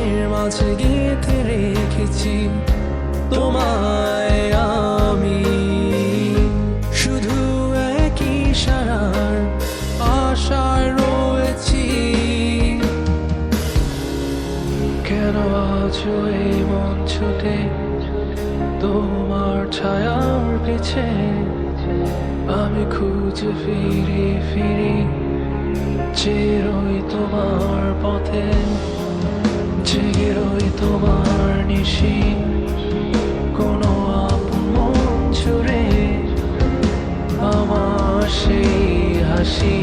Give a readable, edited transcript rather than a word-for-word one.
মনের মাঝে গেঁথে রেখেছি তোমায় আমি। শুধু একই সারার আশায় রয়েছি। কেন আজ এই মন ছুটে তোমার ছায়ার পিছে আমি খুঁজে ফিরি ফিরি, চেরোই তোমার পথে, জেগে রই তোমার নিশি। কোনো আপন মন ছুড়ে আমার সেই হাসি।